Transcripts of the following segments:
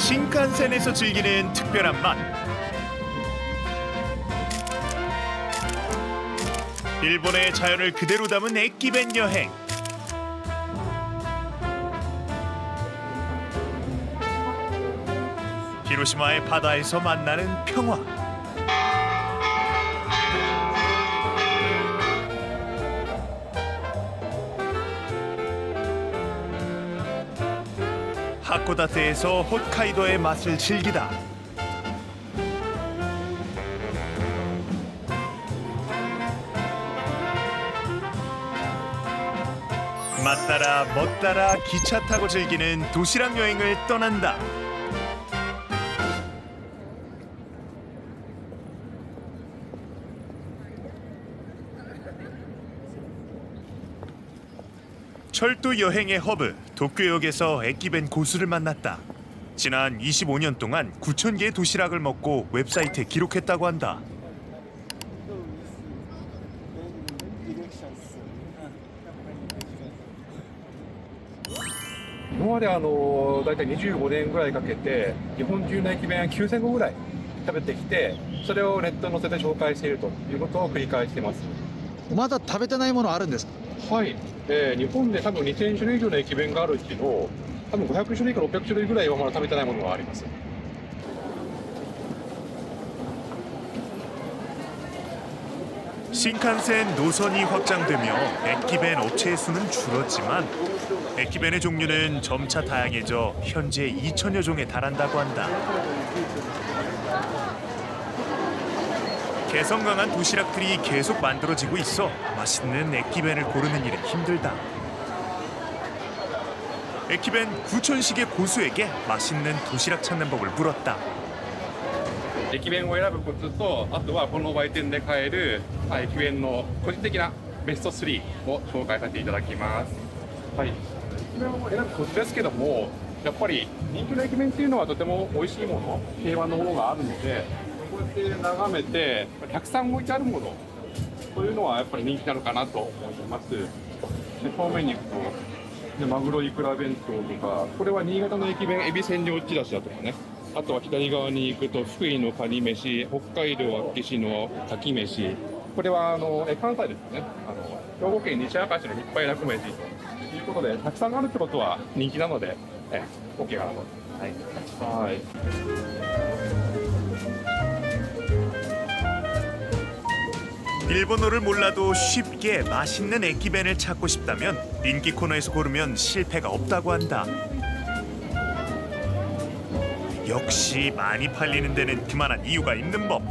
신칸센에서 즐기는 특별한 맛. 일본의 자연을 그대로 담은 액기벤 여행. 히로시마의 바다에서 만나는 평화. 하코다테에서 홋카이도의 맛을 즐기다. 맛 따라 멋 따라 기차 타고 즐기는 도시락 여행을 떠난다. 철도 여행의 허브 도쿄역에서 액기벤 고수를 만났다. 지난 25년 동안 9,000개의 도시락을 먹고 웹사이트에 기록했다고 한다. 今までだいたい25年ぐらいかけて日本中の駅弁9000個ぐらい食べてきて、それをネットに載せて紹介しているということを繰り返しています。まだ食べてないものあるんですか？はい、日本で多分2000種類以上の駅弁があるうちの多分500種類から600種類ぐらいはまだ食べてないものがあります。 신칸센 노선이 확장되며 액기벤 업체의 수는 줄었지만 액기벤의 종류는 점차 다양해져 현재 2,000여 종에 달한다고 한다. 개성 강한 도시락들이 계속 만들어지고 있어 맛있는 액기벤을 고르는 일은 힘들다. 액기벤 9,000식의 고수에게 맛있는 도시락 찾는 법을 물었다. 駅弁を選ぶコツと、あとはこの売店で買える駅弁の個人的なベスト3を紹介させていただきます。はい、駅弁を選ぶコツですけども、やっぱり人気の駅弁っていうのはとても美味しいもの、定番のものがあるので、こうやって眺めてたくさん置いてあるものというのはやっぱり人気なのかなと思います。で、正面に行くとでマグロイクラ弁当とか、これは新潟の駅弁エビ千両ちらしだとかね。 あとは左側に行くと福井のカニ飯、北海道厚岸のかき飯、これは関西ですね、兵庫県西明石の日配楽飯ということで、たくさんあるってことは人気なので、OK かなと。はい。 일본어를 몰라도 쉽게 맛있는 액기벤을 찾고 싶다면 인기 코너에서 고르면 실패가 없다고 한다. 역시 많이 팔리는 데는 그만한 이유가 있는 법.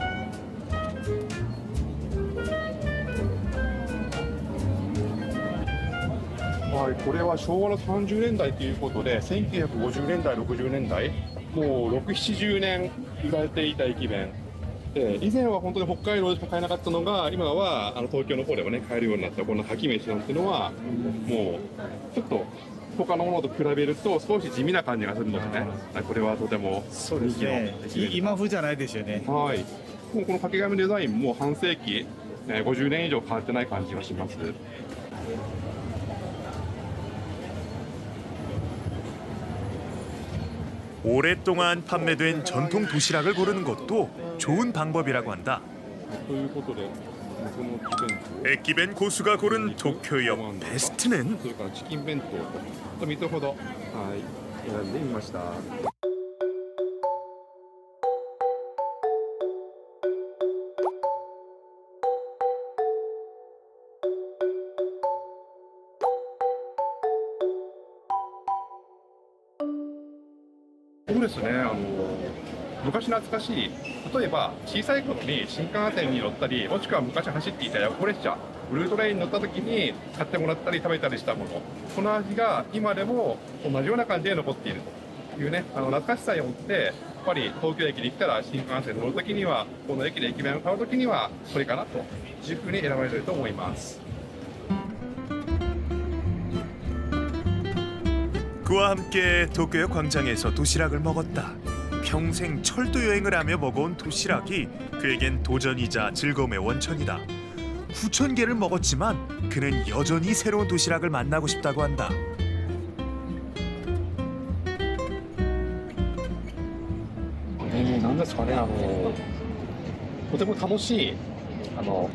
はい、これは昭和の30年代ということで、1950年代、60年代、もう6、70年売られていた駅弁。で、以前は本当に北海道でしか買えなかったのが、今は東京の方でもね、買えるようになったこのかき飯なんていうのは、もうちょっと他のものと比べると少し地味な感じがするのでね、これはとても人気の駅弁。今風じゃないですよね。はい。もうこの掛け紙デザインも半世紀、50年以上変わってない感じがします。 오랫동안 판매된 전통 도시락을 고르는 것도 좋은 방법이라고 한다. ということで、この액기벤 고수가 고른 도쿄역 베스트는 それからチキン弁当と3つほど、はい、選んでみました。そうですね、昔懐かしい、例えば小さい頃に新幹線に乗ったり、もしくは昔走っていた夜行列車、ブルートレインに乗った時に買ってもらったり食べたりしたもの、この味が今でも同じような感じで残っているというね、懐かしさを持って、やっぱり東京駅に来たら新幹線に乗る時には、この駅で駅弁を買う時にはこれかなというふうに選ばれていると思います。 그와 함께 도쿄역 광장에서 도시락을 먹었다. 평생 철도 여행을 하며 먹어온 도시락이 그에겐 도전이자 즐거움의 원천이다. 9,000개를 먹었지만 그는 여전히 새로운 도시락을 만나고 싶다고 한다. なんですかね、とても楽しい、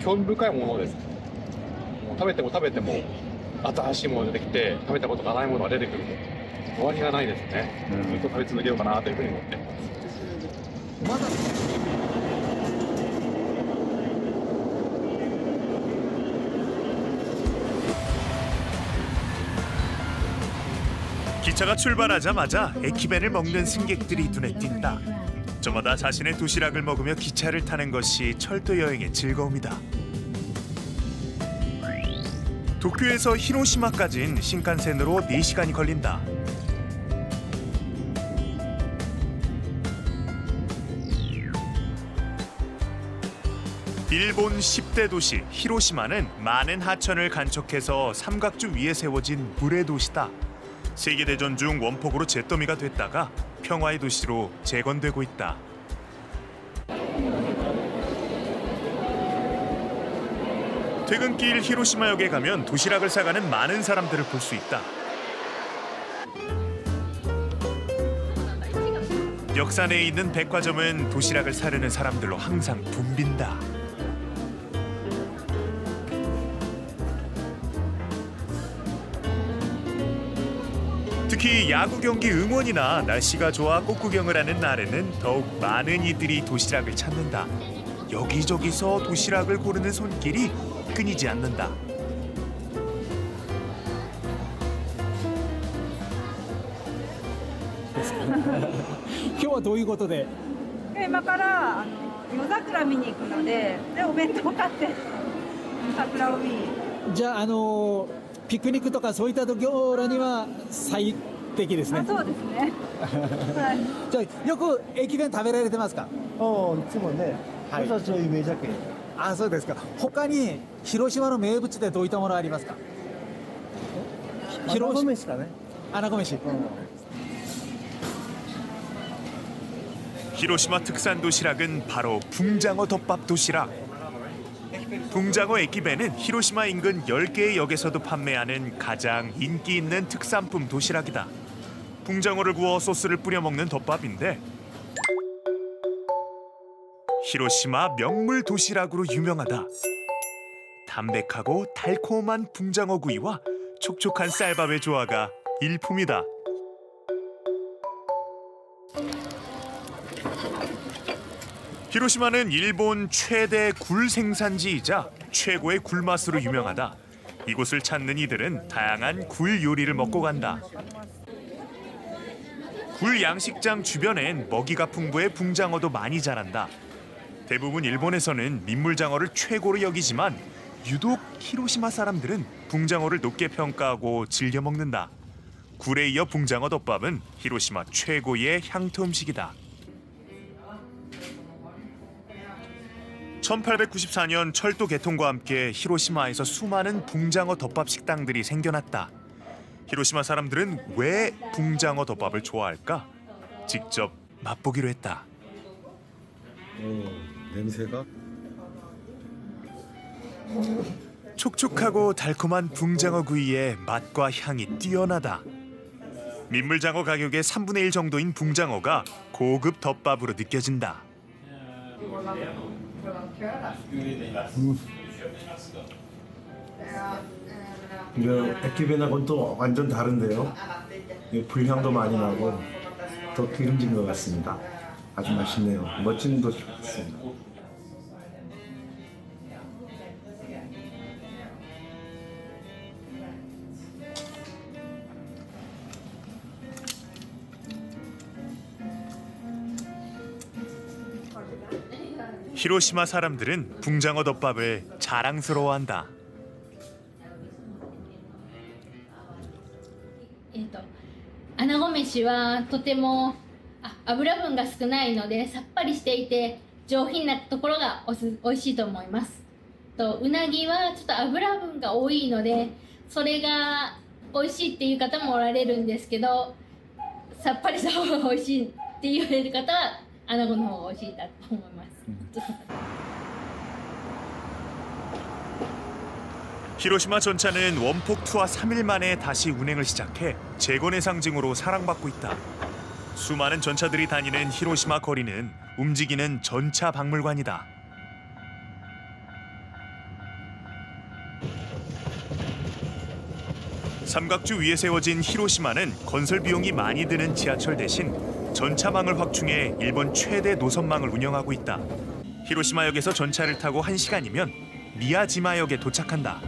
興味深いものです。もう食べても食べても、新しいものが出てきて、食べたことがないものが出てくると、終わりがないですね。ずっと食べ続けようかなというふうに思ってます。まだ 기차가 출발하자마자 에키벤을 먹는 승객들이 눈에 띈다. 저마다 자신의 도시락을 먹으며 기차를 타는 것이 철도 여행의 즐거움이다. 도쿄에서 히로시마까지는 신칸센으로 4시간이 걸린다. 일본 10대 도시 히로시마는 많은 하천을 간척해서 삼각주 위에 세워진 물의 도시다. 세계대전 중 원폭으로 잿더미가 됐다가 평화의 도시로 재건되고 있다. 퇴근길 히로시마역에 가면 도시락을 사가는 많은 사람들을 볼 수 있다. 역사 내에 있는 백화점은 도시락을 사려는 사람들로 항상 붐빈다. 특히 야구 경기 응원이나 날씨가 좋아 꽃구경을 하는 날에는 더욱 많은 이들이 도시락을 찾는다. 여기저기서 도시락을 고르는 손길이 끊이지 않는다. 今日はどういうことで？今から夜桜見に行くので、お弁当買って桜を見に。じゃあピクニックとかそういった時には最適ですね。そうですね。はい。じゃあよく駅弁食べられてますか？いつもね、私たちのイメージだけ。あ、そうですか。他に広島の名物でどういったものありますか？広島飯かね。穴子飯。 히로시마 특산 도시락은 바로 붕장어 덮밥 도시락. 붕장어 에키벤은 히로시마 인근 10개의 역에서도 판매하는 가장 인기 있는 특산품 도시락이다. 붕장어를 구워 소스를 뿌려 먹는 덮밥인데 히로시마 명물 도시락으로 유명하다. 담백하고 달콤한 붕장어 구이와 촉촉한 쌀밥의 조화가 일품이다. 히로시마는 일본 최대 굴 생산지이자 최고의 굴맛으로 유명하다. 이곳을 찾는 이들은 다양한 굴 요리를 먹고 간다. 굴 양식장 주변엔 먹이가 풍부해 붕장어도 많이 자란다. 대부분 일본에서는 민물장어를 최고로 여기지만 유독 히로시마 사람들은 붕장어를 높게 평가하고 즐겨 먹는다. 굴에 이어 붕장어 덮밥은 히로시마 최고의 향토 음식이다. 1894년 철도 개통과 함께 히로시마에서 수많은 붕장어 덮밥 식당들이 생겨났다. 히로시마 사람들은 왜 붕장어 덮밥을 좋아할까? 직접 맛보기로 했다. 냄새가? 촉촉하고 달콤한 붕장어 구이의 맛과 향이 뛰어나다. 민물장어 가격의 3분의 1 정도인 붕장어가 고급 덮밥으로 느껴진다. 이거 에키벤하고는 또 완전 다른데요. 불향도 많이 나고 더 기름진 것 같습니다. 아주 맛있네요. 멋진 도시 같습니다. 히로시마 사람들은 붕장어 덮밥을 자랑스러워한다. アナゴ飯はとても油分が少ないのでさっぱりしていて上品なところがおいしいと思います。うなぎはちょっと油分が多いのでそれが美味しいっていう方もおられるんですけど、さっぱりした方が美味しいって言われる方はアナゴの方が美味しいだと思います。 히로시마 전차는 원폭 투하 3일 만에 다시 운행을 시작해 재건의 상징으로 사랑받고 있다. 수많은 전차들이 다니는 히로시마 거리는 움직이는 전차 박물관이다. 삼각주 위에 세워진 히로시마는 건설 비용이 많이 드는 지하철 대신 전차망을 확충해 일본 최대 노선망을 운영하고 있다. 히로시마역에서 전차를 타고 1시간이면 미야지마역에 도착한다.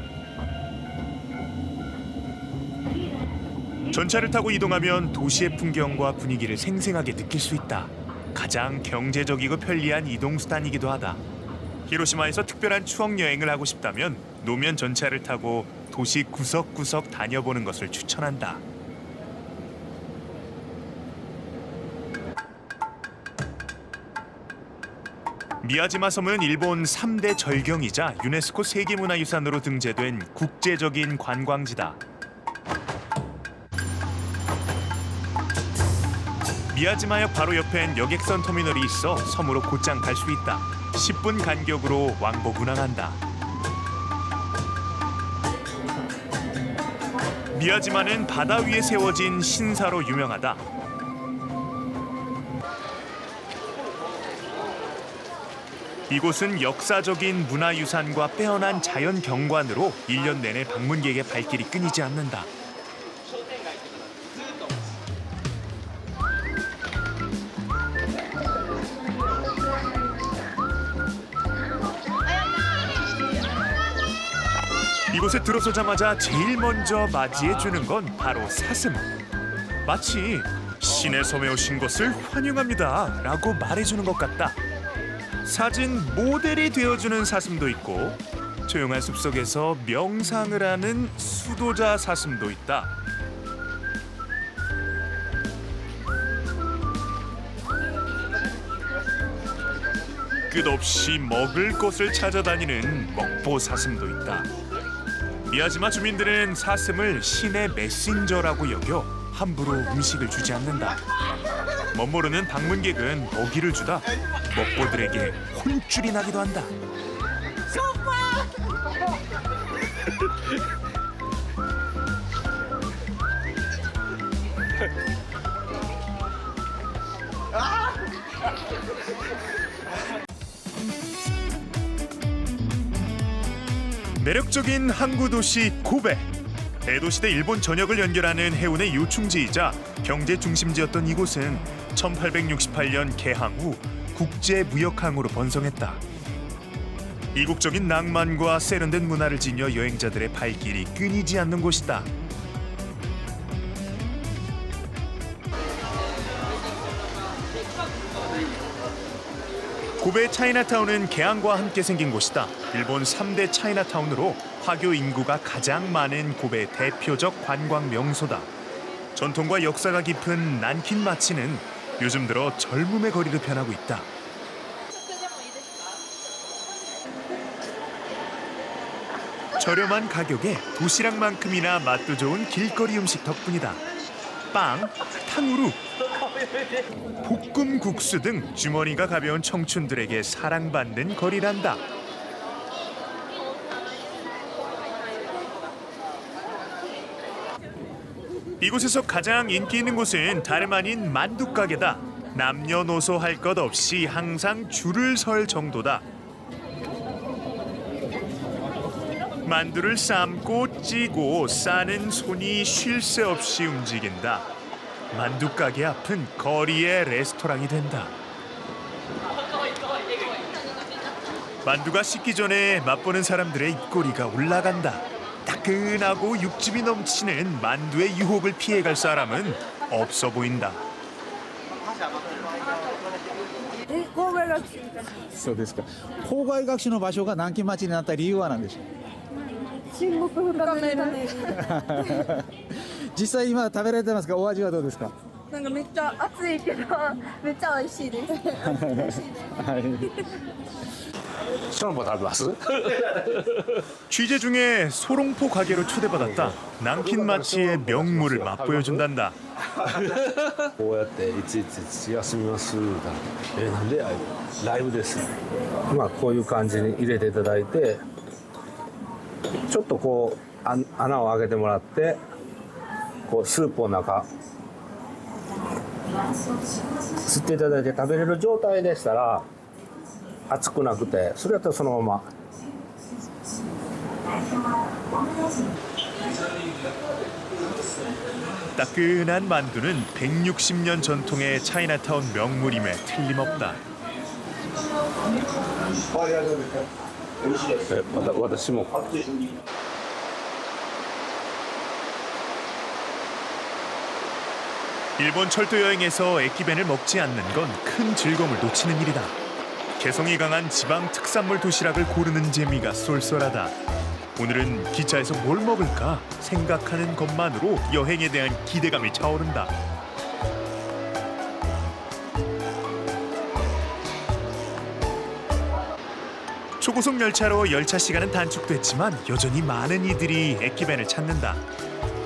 전차를 타고 이동하면 도시의 풍경과 분위기를 생생하게 느낄 수 있다. 가장 경제적이고 편리한 이동수단이기도 하다. 히로시마에서 특별한 추억 여행을 하고 싶다면 노면 전차를 타고 도시 구석구석 다녀보는 것을 추천한다. 미야지마 섬은 일본 3대 절경이자 유네스코 세계문화유산으로 등재된 국제적인 관광지다. 미야지마역 바로 옆엔 여객선 터미널이 있어 섬으로 곧장 갈 수 있다. 10분 간격으로 왕복 운항한다. 미야지마는 바다 위에 세워진 신사로 유명하다. 이곳은 역사적인 문화유산과 빼어난 자연 경관으로 1년 내내 방문객의 발길이 끊이지 않는다. 이곳에 들어서자마자 제일 먼저 맞이해주는 건 바로 사슴. 마치 신의 섬에 오신 것을 환영합니다 라고 말해주는 것 같다. 사진 모델이 되어주는 사슴도 있고 조용한 숲속에서 명상을 하는 수도자 사슴도 있다. 끝없이 먹을 것을 찾아다니는 먹보 사슴도 있다. 미야지마 주민들은 사슴을 신의 메신저라고 여겨 함부로 음식을 주지 않는다. 멋모르는 방문객은 먹이를 주다 먹보들에게 혼쭐이 나기도 한다. 매력적인 항구 도시 고베. 에도시대 일본 전역을 연결하는 해운의 요충지이자 경제 중심지였던 이곳은 1868년 개항 후 국제무역항으로 번성했다. 이국적인 낭만과 세련된 문화를 지녀 여행자들의 발길이 끊이지 않는 곳이다. 고베 차이나타운은 개항과 함께 생긴 곳이다. 일본 3대 차이나타운으로 화교 인구가 가장 많은 고베의 대표적 관광 명소다. 전통과 역사가 깊은 난킨 마치는 요즘 들어 젊음의 거리로 변하고 있다. 저렴한 가격에 도시락만큼이나 맛도 좋은 길거리 음식 덕분이다. 빵, 탕후루, 볶음 국수 등 주머니가 가벼운 청춘들에게 사랑받는 거리란다. 이곳에서 가장 인기 있는 곳은 다름 아닌 만두 가게다. 남녀노소 할 것 없이 항상 줄을 설 정도다. 만두를 삶고 찌고 싸는 손이 쉴 새 없이 움직인다. 만두 가게 앞은 거리의 레스토랑이 된다. 만두가 식기 전에 맛보는 사람들의 입꼬리가 올라간다. 따끈하고 육즙이 넘치는 만두의 유혹을 피해갈 사람은 없어 보인다. 郊外学習そうですか。校外学習の場所が南京町になった理由は何でしょう。親睦深めるために実際今食べられてますが、お味はどうですか。なんかめっちゃ暑いけどめっちゃ美味しいですはい。 ションボ食べます？ 취재 중에 소롱포 가게로 초대받았다. 난킨 마치의 명물을 맛보여준단다. こうやっていちいち休みますなんでライブです。まあこういう感じに入れていただいて、ちょっとこう穴を開けてもらって、こうスープの中吸っていただいて食べれる状態でしたら熱くなくて、それだったらそのまま。 따끈한 만두는 160년 전통의 차이나타운 명물임에 틀림없다. 私も 일본 철도 여행에서 에키벤을 먹지 않는 건 큰 즐거움을 놓치는 일이다. 개성이 강한 지방 특산물 도시락을 고르는 재미가 쏠쏠하다. 오늘은 기차에서 뭘 먹을까 생각하는 것만으로 여행에 대한 기대감이 차오른다. 초고속 열차로 열차 시간은 단축됐지만 여전히 많은 이들이 에키벤을 찾는다.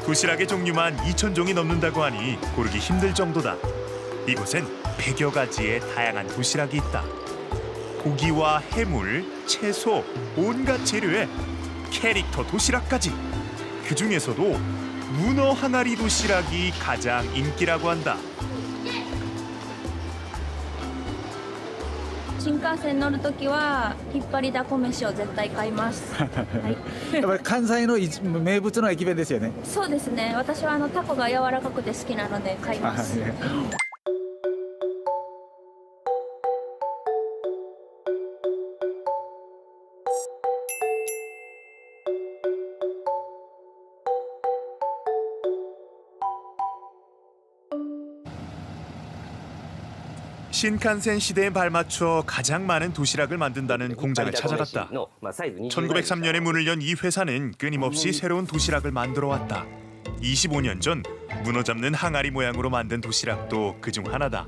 도시락의 종류만 2,000종이 넘는다고 하니 고르기 힘들 정도다. 이곳엔 100여 가지의 다양한 도시락이 있다. 고기와 해물, 채소, 온갖 재료에 캐릭터 도시락까지. 그 중에서도 문어 항아리 도시락이 가장 인기라고 한다. 新幹線乗るときは引っ張りだこ飯を絶対買います。はい。やっぱり関西の名物の駅弁ですよね。そうですね。私はタコが柔らかくて好きなので買います。 신칸센 시대에 발맞춰 가장 많은 도시락을 만든다는 공장을 찾아갔다. 1903년에 문을 연 이 회사는 끊임없이 새로운 도시락을 만들어 왔다. 25년 전 문어 잡는 항아리 모양으로 만든 도시락도 그중 하나다.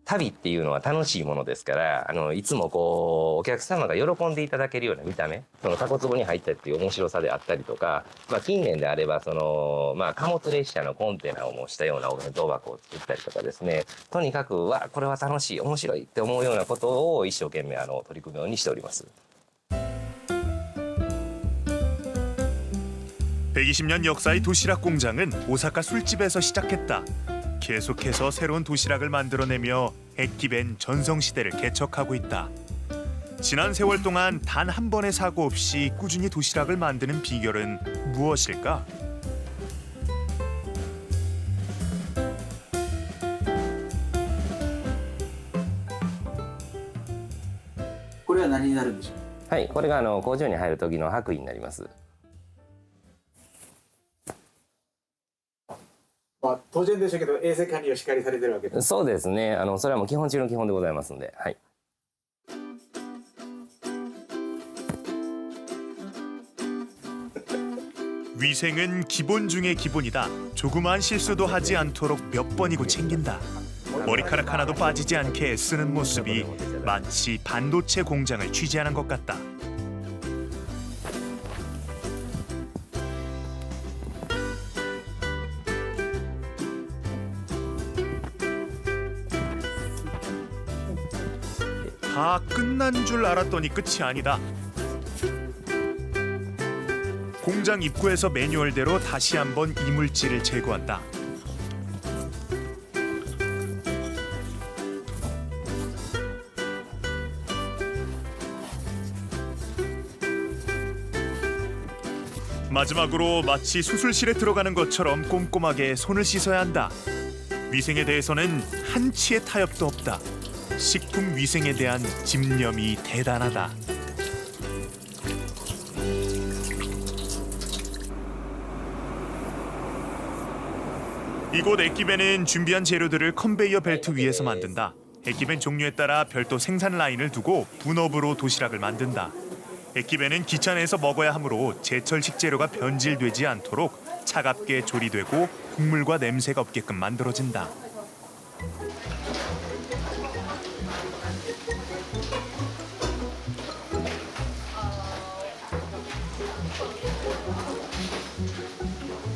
旅っていうのは楽しいものですからいつもこうお客様が喜んでいただけるような見た目、そのタコ壺に入ったっていう面白さであったりとか、近年であれば貨物列車のコンテナを模したようなお弁当箱を作ったりとかですね、とにかくこれは楽しい面白いって思うようなことを一生懸命取り組むようにしております。 120년 역사의 도시락 공장은 오사카 술집에서 시작했다. 계속해서 새로운 도시락을 만들어내며 에키벤 전성시대를 개척하고 있다. 지난 세월 동안 단 한 번의 사고 없이 꾸준히 도시락을 만드는 비결은 무엇일까?はい、これが工場に入る時の白衣になります。 当然でしょうけど衛生管理はしっかりされてるわけです。そうですね。それはもう基本中の基本でございますので、はい。 위생은 기본 중의 기본이다. 조그마한 실수도 하지 않도록 몇 번이고 챙긴다. 머리카락 하나도 빠지지 않게 애쓰는 모습이 마치 반도체 공장을 취재하는 것 같다. 다 끝난 줄 알았더니 끝이 아니다. 공장 입구에서 매뉴얼대로 다시 한번 이물질을 제거한다. 마지막으로 마치 수술실에 들어가는 것처럼 꼼꼼하게 손을 씻어야 한다. 위생에 대해서는 한치의 타협도 없다. 식품 위생에 대한 집념이 대단하다. 이곳 에키벤은 준비한 재료들을 컨베이어 벨트 위에서 만든다. 에키벤 종류에 따라 별도 생산 라인을 두고 분업으로 도시락을 만든다. 에키벤은 기차 내에서 먹어야 하므로 제철 식재료가 변질되지 않도록 차갑게 조리되고 국물과 냄새가 없게끔 만들어진다.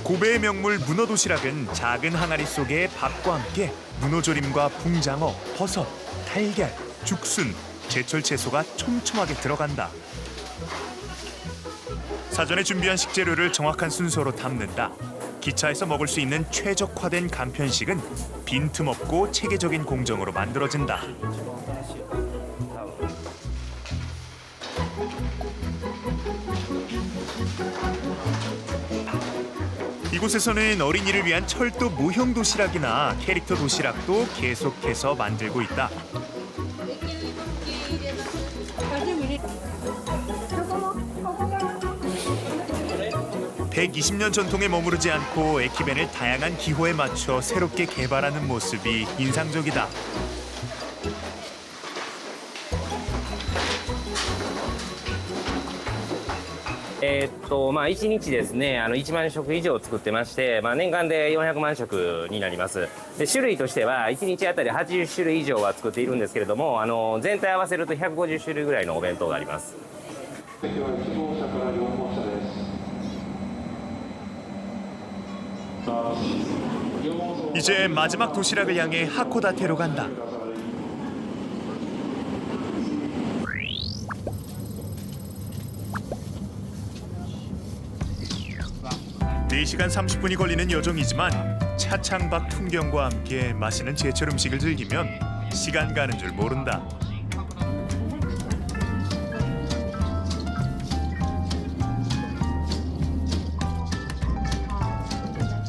고베의 명물 문어 도시락은 작은 항아리 속에 밥과 함께 문어조림과 붕장어, 버섯, 달걀, 죽순, 제철 채소가 촘촘하게 들어간다. 사전에 준비한 식재료를 정확한 순서로 담는다. 기차에서 먹을 수 있는 최적화된 간편식은 빈틈없고 체계적인 공정으로 만들어진다. 이곳에서는 어린이를 위한 철도 모형 도시락이나 캐릭터 도시락도 계속해서 만들고 있다. 120년 전통에 머무르지 않고 에키벤을 다양한 기호에 맞춰 새롭게 개발하는 모습이 인상적이다.1日ですね、1万食以上作ってまして、年間で400万食になります。で、種類としては1日あたり80種類以上は作っているんですけれども、全体合わせると150種類ぐらいのお弁当があります。 이제 마지막 도시락을 향해 하코다테로 간다. 네 시간 30분이 걸리는 여정이지만 차창밖 풍경과 함께 맛있는 제철 음식을 즐기면 시간 가는 줄 모른다.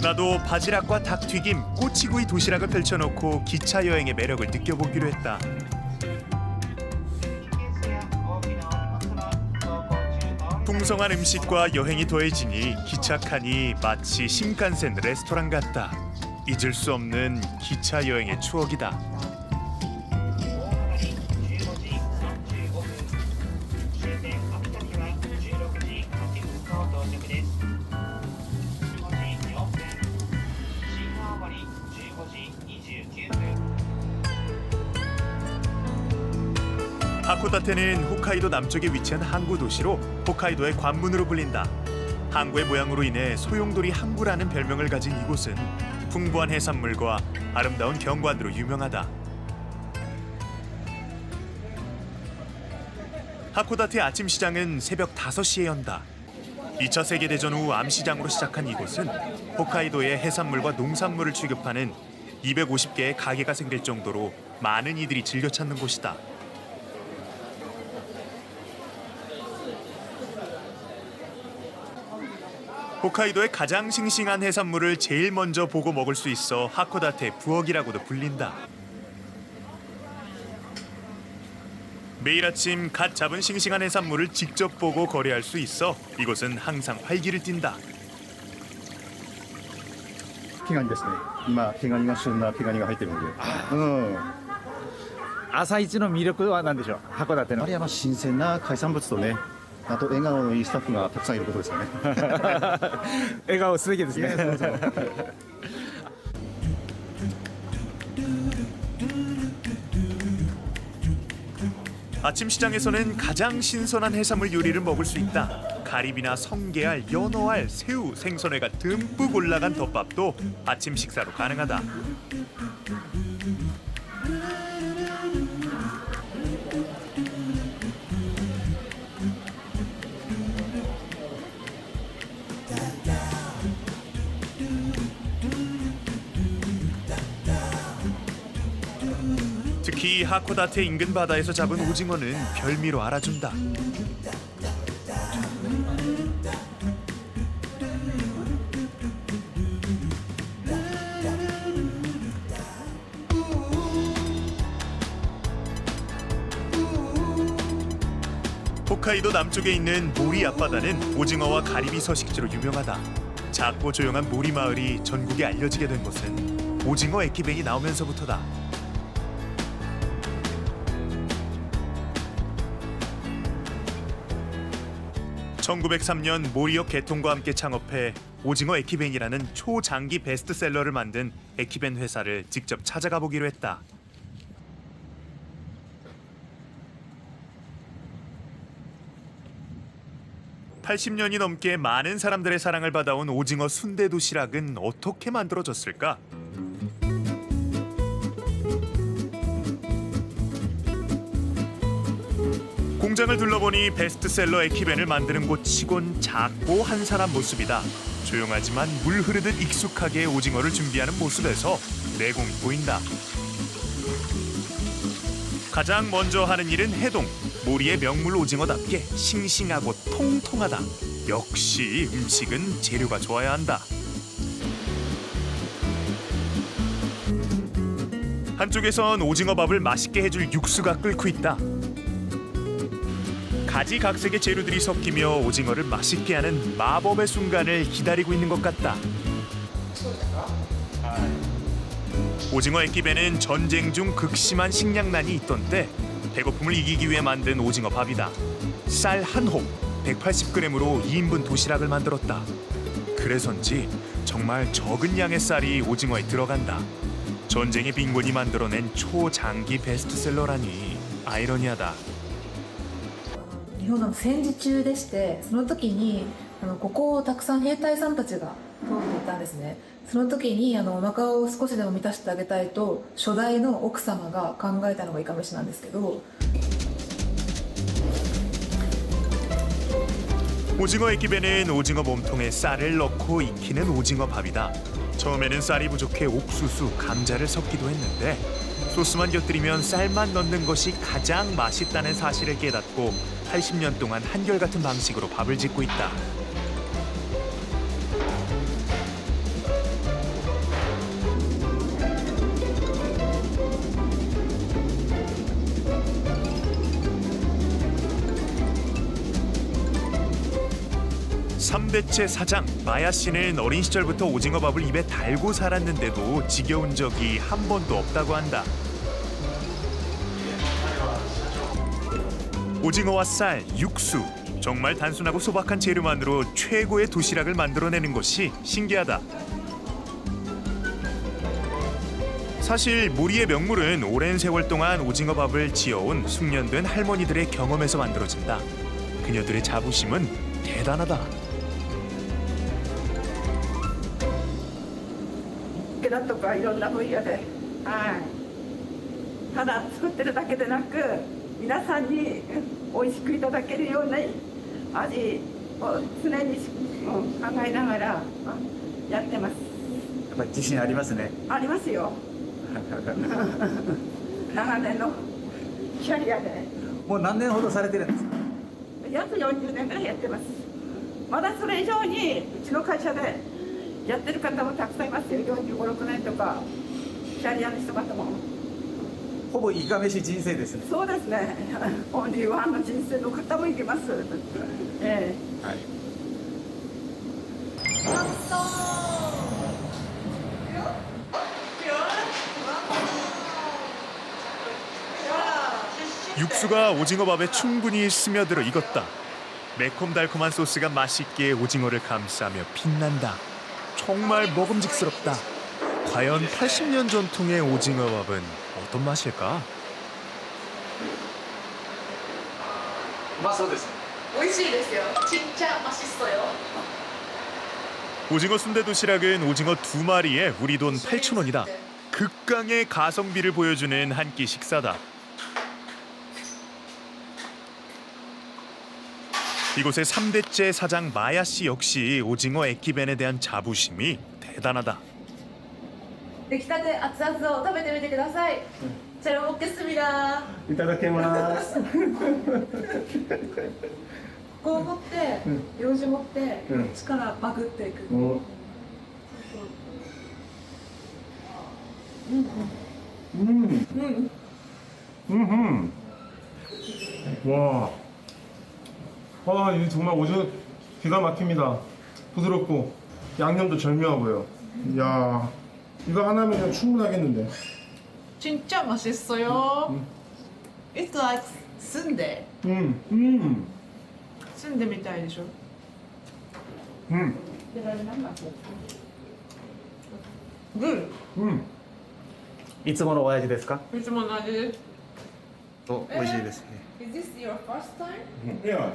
나도 바지락과 닭튀김, 꼬치구이 도시락을 펼쳐놓고 기차 여행의 매력을 느껴보기로 했다. 풍성한 음식과 여행이 더해지니 기차 칸이 마치 신칸센 레스토랑 같다. 잊을 수 없는 기차 여행의 추억이다. 하코다테는 홋카이도 남쪽에 위치한 항구 도시로 홋카이도의 관문으로 불린다. 항구의 모양으로 인해 소용돌이 항구라는 별명을 가진 이곳은 풍부한 해산물과 아름다운 경관으로 유명하다. 하코다테 아침 시장은 새벽 5시에 연다. 2차 세계대전 후 암시장으로 시작한 이곳은 홋카이도의 해산물과 농산물을 취급하는 250개의 가게가 생길 정도로 많은 이들이 즐겨 찾는 곳이다. 홋카이도의 가장 싱싱한 해산물을 제일 먼저 보고 먹을 수 있어 하코다테 부엌이라고도 불린다. 매일 아침 갓 잡은 싱싱한 해산물을 직접 보고 거래할 수 있어 이곳은 항상 활기를 띈다. 毛ガニですね。今毛ガニが旬な毛ガニが入ってるんで。朝一の魅力は何でしょう、函館の。やっぱ新鮮な海産物とね、あと笑顔のいいスタッフがたくさんいることですよね。笑顔素敵ですね。 아침 시장에서는 가장 신선한 해산물 요리를 먹을 수 있다. 가리비나 성게알, 연어알, 새우, 생선회가 듬뿍 올라간 덮밥도 아침 식사로 가능하다. 특히 하코다테 인근 바다에서 잡은 오징어는 별미로 알아준다. 홋카이도 남쪽에 있는 모리 앞바다는 오징어와 가리비 서식지로 유명하다. 작고 조용한 모리 마을이 전국에 알려지게 된 것은 오징어 에키벤이 나오면서부터다. 1903년 모리역 개통과 함께 창업해 오징어 에키벤이라는 초장기 베스트셀러를 만든 에키벤 회사를 직접 찾아가 보기로 했다. (80년이) 넘게 많은 사람들의 사랑을 받아온 오징어 순대 도시락은 어떻게 만들어졌을까? 공장을 둘러보니 베스트셀러 에키벤을 만드는 곳 치곤 작고 한산한 모습이다. 조용하지만 물 흐르듯 익숙하게 오징어를 준비하는 모습에서 내공이 보인다. 가장 먼저 하는 일은 해동. 모리의 명물 오징어답게 싱싱하고 통통하다. 역시 음식은 재료가 좋아야 한다. 한쪽에선 오징어밥을 맛있게 해줄 육수가 끓고 있다. 가지각색의 재료들이 섞이며 오징어를 맛있게 하는 마법의 순간을 기다리고 있는 것 같다. 오징어 액기배는 전쟁 중 극심한 식량난이 있던 때 배고픔을 이기기 위해 만든 오징어 밥이다. 쌀 한 홉, 180g으로 2인분 도시락을 만들었다. 그래서인지 정말 적은 양의 쌀이 오징어에 들어간다. 전쟁의 빈곤이 만들어낸 초장기 베스트셀러라니 아이러니하다. 日本の戦時中でして、その時にここをたくさん兵隊さんたちが通っていたんですね。その時にお腹を少しでも満たしてあげたいと初代の奥様が考えたのがいかめしなんですけど、 오징어 액기배는 오징어 몸통에 쌀을 넣고 익히는 오징어 밥이다. 처음에는 쌀이 부족해 옥수수, 감자를 섞기도 했는데 소스만 곁들이면 쌀만 넣는 것이 가장 맛있다는 사실을 깨닫고 80년 동안 한결같은 방식으로 밥을 짓고 있다. 삼대째 사장 마야 씨는 어린 시절부터 오징어밥을 입에 달고 살았는데도 지겨운 적이 한 번도 없다고 한다. 오징어와 쌀, 육수, 정말 단순하고 소박한 재료만으로 최고의 도시락을 만들어내는 것이 신기하다. 사실 모리의 명물은 오랜 세월 동안 오징어밥을 지어온 숙련된 할머니들의 경험에서 만들어진다. 그녀들의 자부심은 대단하다. だとかいろんな分野で、はい、ただ作ってるだけでなく皆さんに美味しくいただけるような味を常に考えながらやってます。やっぱり自信ありますね。ありますよ。長年のキャリアで。もう何年ほどされてるんですか？約40年ぐらいやってます。まだそれ以上にうちの会社でやってる方もたくさんいますよ。45、6年とかキャリアの人方も。ほぼいかめし人生ですね。そうですね。オンリーワンの人生の方もいけます。ええ。はい。 육수가 오징어밥에 충분히 스며들어 익었다. 매콤달콤한 소스가 맛있게 오징어를 감싸며 빛난다. 정말 먹음직스럽다. 과연 80년 전통의 오징어밥은 어떤 맛일까? うまそうです。美味しいですよ。 진짜 맛있어요. 오징어 순대 도시락은 오징어 2마리에 우리 돈 8,000원이다. 극강의 가성비를 보여주는 한 끼 식사다. 이곳의 3대째 사장 마야 씨 역시 오징어 액기벤에 대한 자부심이 대단하다. 出来たて熱々を食べてみてください。잘 먹겠습니다. いただきます。こう持って用紙持って力まくっていく。와, 와, 이게 정말 오징어 기가 막힙니다. 부드럽고 양념도 절묘하고요. 이야, 이거 하나면 충분하겠는데. 진짜 맛있어요. It's like 순대. 순대 みたいでしょ。いつものお味ですか？いつもの味です。美味しいですね。 Is this your first time? 야,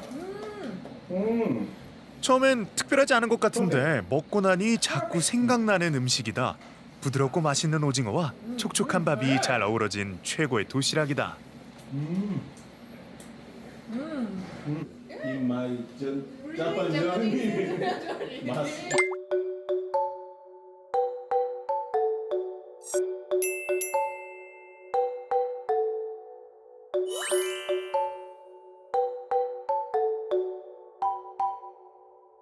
처음엔 특별하지 않은 것 같은데 먹고 나니 자꾸 생각나는 음식이다. 부드럽고 맛있는 오징어와 촉촉한 밥이 잘 어우러진 최고의 도시락이다. In my Japanese 네.